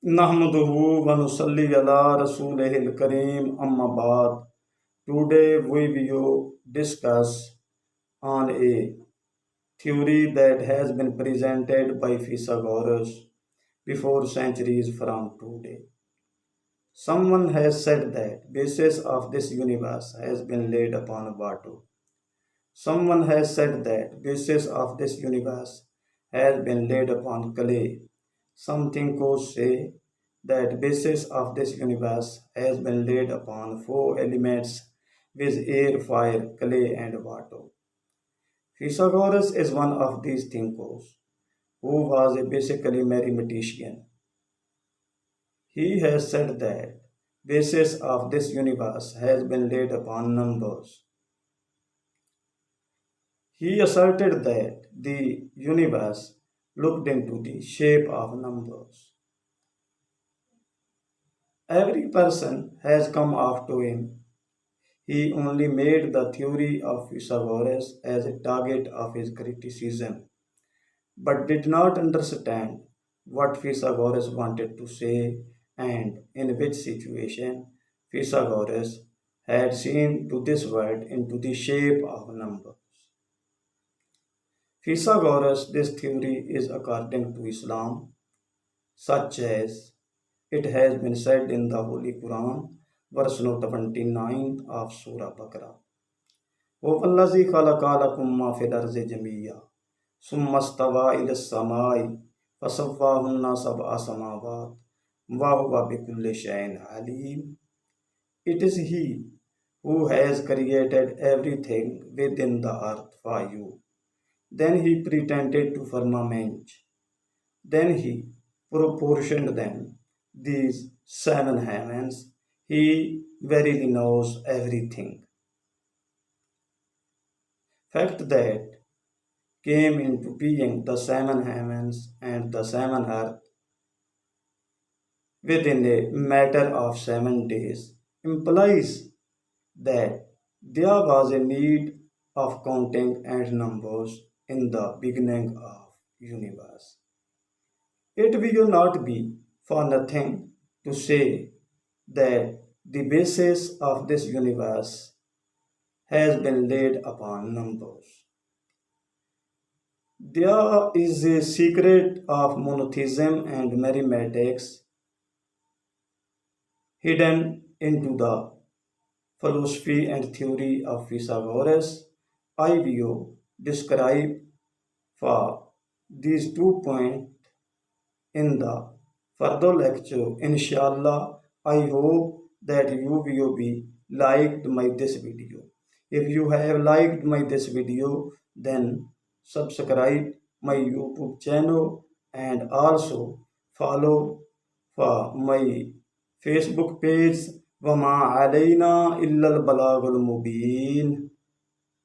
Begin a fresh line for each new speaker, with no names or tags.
नहमदुहु व नुसल्ली अला रसूलिहिल करीम अम्मा बाद. Today we will discuss on a theory that has been presented by Pythagoras before centuries from today. Someone has said that basis of this universe has been laid upon water. Someone has said that basis of this universe has been laid upon clay. Some thinkers say that basis of this universe has been laid upon four elements with air, fire, clay and water. Pythagoras is one of these thinkers who was a basically mathematician. He has said that basis of this universe has been laid upon numbers. He asserted that the universe looked into the shape of numbers. Every person has come after him. He only made the theory of Pythagoras as a target of his criticism, but did not understand what Pythagoras wanted to say and in which situation Pythagoras had seen to this world into the shape of numbers. Pythagoras, this theory is according to Islam, such as it has been said in the Holy Quran, verse number 29 of Surah Baqarah. وَالَّذِي خَلَقَ لَكُم مَّا فِي الْأَرْضِ جَمِيعًا ثُمَّ اسْتَوَىٰ إِلَى السَّمَاءِ فَسَوَّاهُنَّ سَبْعَ سَمَاوَاتٍ وَهُوَ بِكُلِّ شَيْءٍ عَلِيمٌ. It is He who has created everything within the earth for you. Then He pretended to firmament. Then He proportioned them, these seven heavens. He verily knows everything. Fact that came into being the seven heavens and the seven earth within a matter of 7 days implies that there was a need of counting and numbers in the beginning of universe. It will not be for nothing to say that the basis of this universe has been laid upon numbers. There is a secret of monotheism and mathematics hidden into the philosophy and theory of Pythagoras. I will describe for these 2 points in the further lecture. Inshallah, I hope that you will be liked my this video. If you have liked my this video, then subscribe my YouTube channel and also follow for my Facebook page. وما علينا إلا البلاغ المبين.